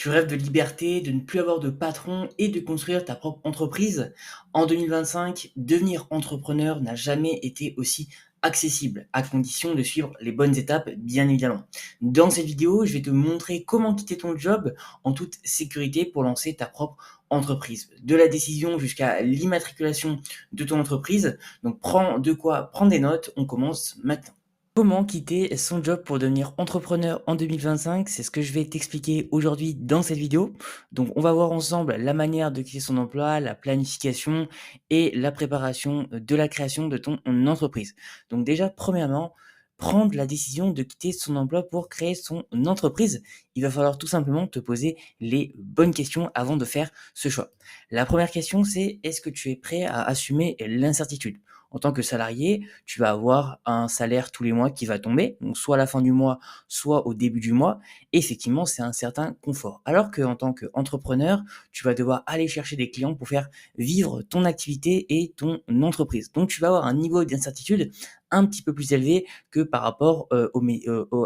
Tu rêves de liberté, de ne plus avoir de patron et de construire ta propre entreprise. En 2025, devenir entrepreneur n'a jamais été aussi accessible, à condition de suivre les bonnes étapes, bien évidemment. Dans cette vidéo, je vais te montrer comment quitter ton job en toute sécurité pour lancer ta propre entreprise. De la décision jusqu'à l'immatriculation de ton entreprise. Donc prends de quoi prendre des notes, on commence maintenant. Comment quitter son job pour devenir entrepreneur en 2025? C'est ce que je vais t'expliquer aujourd'hui dans cette vidéo. Donc, on va voir ensemble la manière de quitter son emploi, la planification et la préparation de la création de ton entreprise. Donc déjà, premièrement, prendre la décision de quitter son emploi pour créer son entreprise. Il va falloir tout simplement te poser les bonnes questions avant de faire ce choix. La première question, c'est est-ce que tu es prêt à assumer l'incertitude? En tant que salarié, tu vas avoir un salaire tous les mois qui va tomber, donc soit à la fin du mois, soit au début du mois. Et effectivement, c'est un certain confort. Alors qu'en tant qu'entrepreneur, tu vas devoir aller chercher des clients pour faire vivre ton activité et ton entreprise. Donc, tu vas avoir un niveau d'incertitude un petit peu plus élevé que par rapport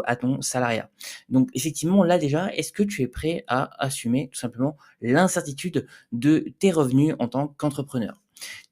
à ton salariat. Donc, effectivement, là déjà, est-ce que tu es prêt à assumer tout simplement l'incertitude de tes revenus en tant qu'entrepreneur?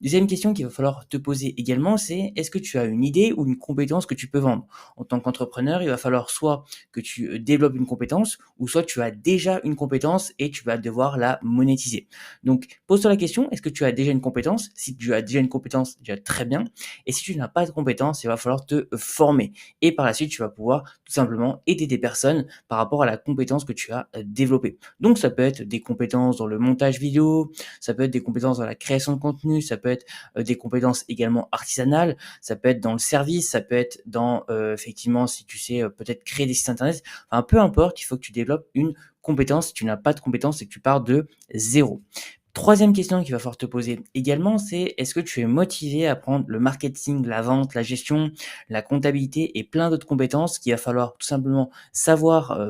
Deuxième question qu'il va falloir te poser également, c'est est-ce que tu as une idée ou une compétence que tu peux vendre? En tant qu'entrepreneur, il va falloir soit que tu développes une compétence ou soit tu as déjà une compétence et tu vas devoir la monétiser. Donc, pose-toi la question, est-ce que tu as déjà une compétence? Si tu as déjà une compétence, déjà très bien. Et si tu n'as pas de compétence, il va falloir te former. Et par la suite, tu vas pouvoir tout simplement aider des personnes par rapport à la compétence que tu as développée. Donc, ça peut être des compétences dans le montage vidéo, ça peut être des compétences dans la création de contenu, ça peut être des compétences également artisanales, ça peut être dans le service, ça peut être dans effectivement si tu sais peut-être créer des sites internet, enfin peu importe, il faut que tu développes une compétence. Si tu n'as pas de compétence, c'est que tu pars de zéro. Troisième question qu'il va falloir te poser également, c'est est-ce que tu es motivé à apprendre le marketing, la vente, la gestion, la comptabilité et plein d'autres compétences qu'il va falloir tout simplement savoir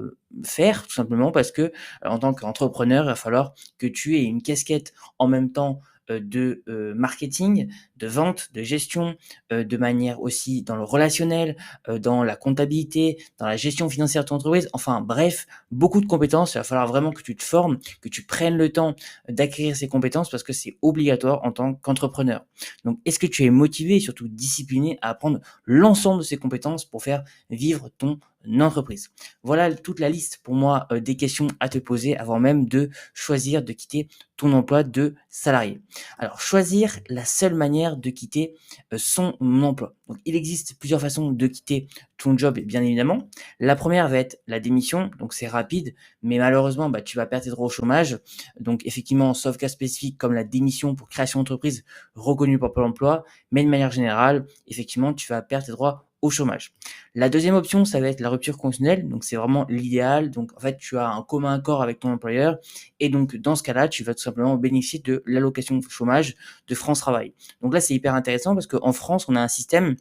faire, tout simplement parce que en tant qu'entrepreneur, il va falloir que tu aies une casquette en même temps de marketing, de vente, de gestion, de manière aussi dans le relationnel, dans la comptabilité, dans la gestion financière de ton entreprise. Enfin bref, beaucoup de compétences. Il va falloir vraiment que tu te formes, que tu prennes le temps d'acquérir ces compétences parce que c'est obligatoire en tant qu'entrepreneur. Donc, est-ce que tu es motivé et surtout discipliné à apprendre l'ensemble de ces compétences pour faire vivre ton entreprise? Voilà toute la liste pour moi des questions à te poser avant même de choisir de quitter ton emploi de salarié. Alors, choisir la seule manière de quitter son emploi. Donc, il existe plusieurs façons de quitter ton job, bien évidemment. La première va être la démission, donc c'est rapide, mais malheureusement, bah, tu vas perdre tes droits au chômage. Donc, effectivement, sauf cas spécifique comme la démission pour création d'entreprise reconnue par Pôle emploi, mais de manière générale, effectivement, tu vas perdre tes droits au chômage. La deuxième option, ça va être la rupture conventionnelle. Donc, c'est vraiment l'idéal. Donc, en fait, tu as un commun accord avec ton employeur. Et donc, dans ce cas-là, tu vas tout simplement bénéficier de l'allocation chômage de France Travail. Donc là, c'est hyper intéressant parce qu'en France, on a un système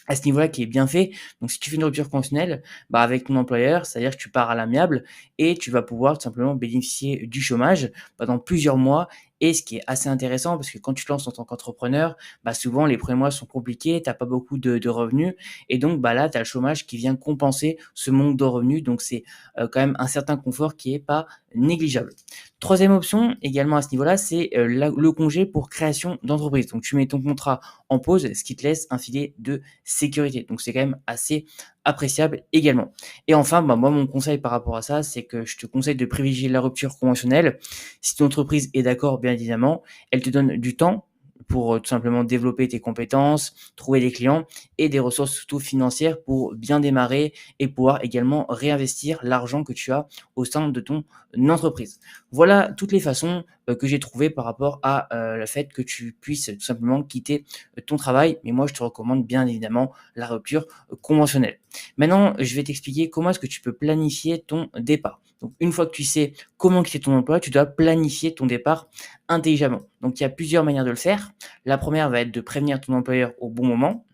à ce niveau-là qui est bien fait. Donc, si tu fais une rupture conventionnelle, bah, avec ton employeur, c'est-à-dire que tu pars à l'amiable et tu vas pouvoir tout simplement bénéficier du chômage pendant plusieurs mois. Et ce qui est assez intéressant, parce que quand tu te lances en tant qu'entrepreneur, bah, souvent les premiers mois sont compliqués, t'as pas beaucoup de revenus. Et donc, bah, là, tu as le chômage qui vient compenser ce manque de revenus. Donc, c'est quand même un certain confort qui est pas négligeable. Troisième option, également à ce niveau-là, c'est le congé pour création d'entreprise. Donc, tu mets ton contrat en pause, ce qui te laisse un filet de sécurité. Donc, c'est quand même assez appréciable également. Et enfin, bah, moi, mon conseil par rapport à ça, c'est que je te conseille de privilégier la rupture conventionnelle. Si ton entreprise est d'accord, bien évidemment, elle te donne du temps pour tout simplement développer tes compétences, trouver des clients et des ressources surtout financières pour bien démarrer et pouvoir également réinvestir l'argent que tu as au sein de ton entreprise. Voilà toutes les façons que j'ai trouvées par rapport à le fait que tu puisses tout simplement quitter ton travail. Mais moi, je te recommande bien évidemment la rupture conventionnelle. Maintenant, je vais t'expliquer comment est-ce que tu peux planifier ton départ. Donc, une fois que tu sais comment quitter ton emploi, tu dois planifier ton départ intelligemment. Donc, il y a plusieurs manières de le faire. La première va être de prévenir ton employeur au bon moment,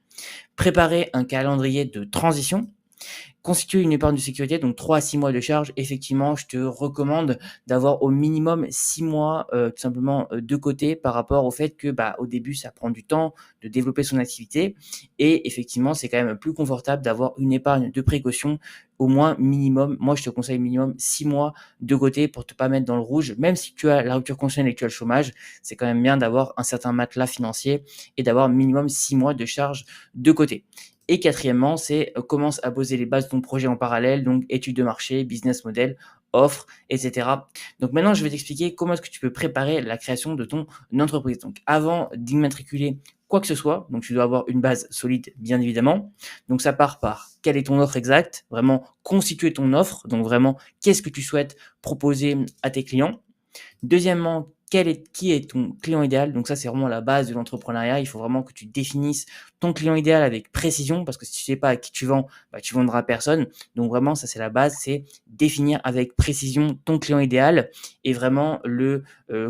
préparer un calendrier de transition, Constituer une épargne de sécurité, donc 3 à 6 mois de charge, effectivement, je te recommande d'avoir au minimum 6 mois, tout simplement, de côté par rapport au fait que, bah, au début, ça prend du temps de développer son activité et effectivement, c'est quand même plus confortable d'avoir une épargne de précaution au moins minimum. Moi, je te conseille minimum 6 mois de côté pour te pas mettre dans le rouge. Même si tu as la rupture conventionnelle et que tu as le chômage, c'est quand même bien d'avoir un certain matelas financier et d'avoir minimum 6 mois de charge de côté. Et quatrièmement, c'est commence à poser les bases de ton projet en parallèle, donc études de marché, business model, offres, etc. Donc maintenant, je vais t'expliquer comment est-ce que tu peux préparer la création de ton entreprise. Donc avant d'immatriculer quoi que ce soit, donc tu dois avoir une base solide, bien évidemment. Donc ça part par quelle est ton offre exacte, vraiment constituer ton offre, donc vraiment qu'est-ce que tu souhaites proposer à tes clients. Deuxièmement, qui est ton client idéal? Donc ça, c'est vraiment la base de l'entrepreneuriat. Il faut vraiment que tu définisses ton client idéal avec précision parce que si tu sais pas à qui tu vends, bah, tu vendras à personne. Donc vraiment, ça, c'est la base, c'est définir avec précision ton client idéal et vraiment le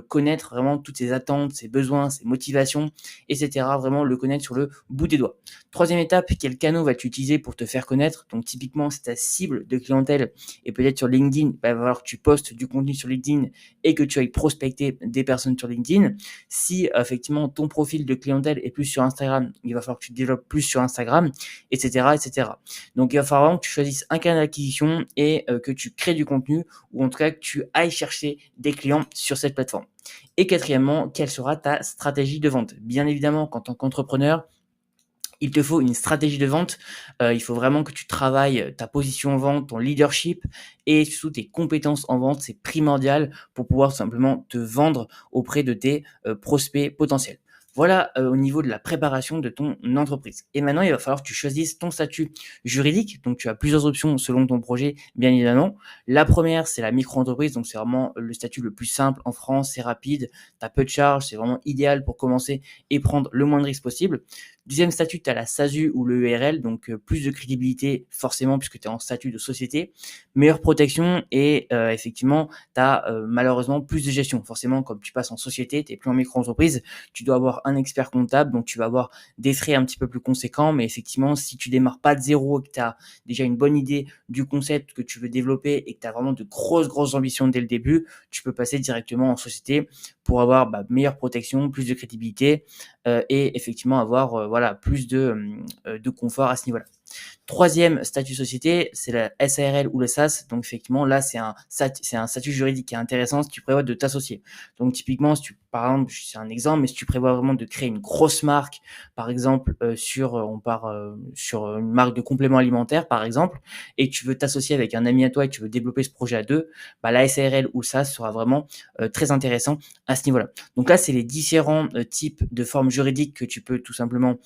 connaître vraiment toutes ses attentes, ses besoins, ses motivations, etc. Vraiment le connaître sur le bout des doigts. Troisième étape, quel canal vas-tu utiliser pour te faire connaître? Donc typiquement, si ta cible de clientèle est peut-être sur LinkedIn, bah, il va falloir que tu postes du contenu sur LinkedIn et que tu ailles prospecter des personnes sur LinkedIn. Si effectivement ton profil de clientèle est plus sur Instagram, il va falloir que tu développes plus sur Instagram, etc., etc. Donc il va falloir que tu choisisses un canal d'acquisition et que tu crées du contenu ou en tout cas que tu ailles chercher des clients sur cette plateforme. Et quatrièmement, quelle sera ta stratégie de vente? Bien évidemment, qu'en tant qu'entrepreneur, il te faut une stratégie de vente. Il faut vraiment que tu travailles ta position en vente, ton leadership et surtout tes compétences en vente. C'est primordial pour pouvoir tout simplement te vendre auprès de tes prospects potentiels. Voilà au niveau de la préparation de ton entreprise. Et maintenant, il va falloir que tu choisisses ton statut juridique. Donc, tu as plusieurs options selon ton projet, bien évidemment. La première, c'est la micro-entreprise. Donc, c'est vraiment le statut le plus simple en France. C'est rapide, tu as peu de charges, c'est vraiment idéal pour commencer et prendre le moins de risques possible. Deuxième statut, tu as la SASU ou le ERL, donc plus de crédibilité forcément puisque tu es en statut de société, meilleure protection et effectivement, tu as malheureusement plus de gestion. Forcément, comme tu passes en société, tu n'es plus en micro-entreprise, tu dois avoir un expert comptable, donc tu vas avoir des frais un petit peu plus conséquents, mais effectivement, si tu démarres pas de zéro et que tu as déjà une bonne idée du concept que tu veux développer et que tu as vraiment de grosses ambitions dès le début, tu peux passer directement en société pour avoir meilleure protection, plus de crédibilité et effectivement avoir voilà, plus de confort à ce niveau-là. Troisième statut société, c'est la SARL ou le SAS. Donc effectivement, là, c'est un statut juridique qui est intéressant si tu prévois de t'associer. Donc typiquement, si tu, par exemple, c'est un exemple, mais si tu prévois vraiment de créer une grosse marque, par exemple, on part sur une marque de compléments alimentaires, par exemple, et que tu veux t'associer avec un ami à toi et que tu veux développer ce projet à deux, bah, la SARL ou le SAS sera vraiment très intéressant à ce niveau-là. Donc là, c'est les différents types de formes juridiques que tu peux tout simplement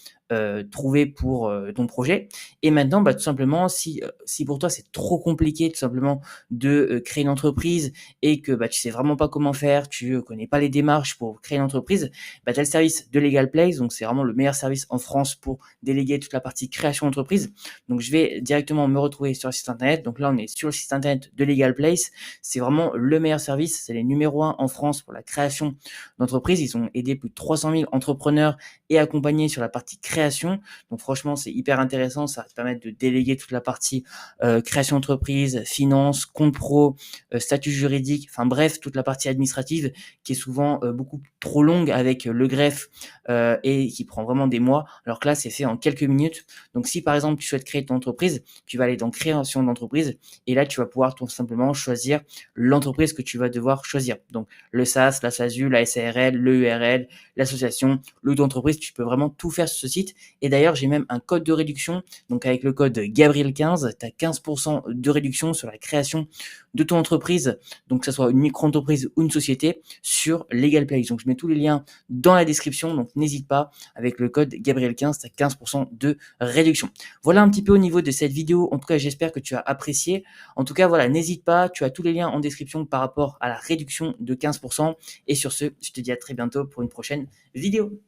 trouver pour ton projet. Et maintenant, bah, tout simplement, si pour toi c'est trop compliqué tout simplement de créer une entreprise et que bah, tu sais vraiment pas comment faire, tu connais pas les démarches pour créer une entreprise, bah, tu as le service de Legal Place, donc c'est vraiment le meilleur service en France pour déléguer toute la partie création d'entreprise. Donc je vais directement me retrouver sur le site internet. Donc là, on est sur le site internet de Legal Place. C'est vraiment le meilleur service, c'est les numéro 1 en France pour la création d'entreprise. Ils ont aidé plus de 300 000 entrepreneurs et accompagné sur la partie création. Donc franchement, c'est hyper intéressant. Ça va te permettre de déléguer toute la partie création d'entreprise, finance, compte pro, statut juridique, enfin bref, toute la partie administrative qui est souvent beaucoup trop longue avec le greffe et qui prend vraiment des mois. Alors que là, c'est fait en quelques minutes. Donc si par exemple tu souhaites créer ton entreprise, tu vas aller dans création d'entreprise et là tu vas pouvoir tout simplement choisir l'entreprise que tu vas devoir choisir. Donc le SAS, la SASU, la SARL, le URL, l'association, l'auto-entreprise, tu peux vraiment tout faire sur ce site. Et d'ailleurs, j'ai même un code de réduction. Donc avec le code Gabriel15, tu as 15% de réduction sur la création de ton entreprise, donc que ce soit une micro-entreprise ou une société, sur Legal Place. Donc je mets tous les liens dans la description, donc n'hésite pas, avec le code Gabriel15, tu as 15% de réduction. Voilà un petit peu au niveau de cette vidéo. En tout cas, j'espère que tu as apprécié. En tout cas, voilà, n'hésite pas, tu as tous les liens en description par rapport à la réduction de 15%. Et sur ce, je te dis à très bientôt pour une prochaine vidéo.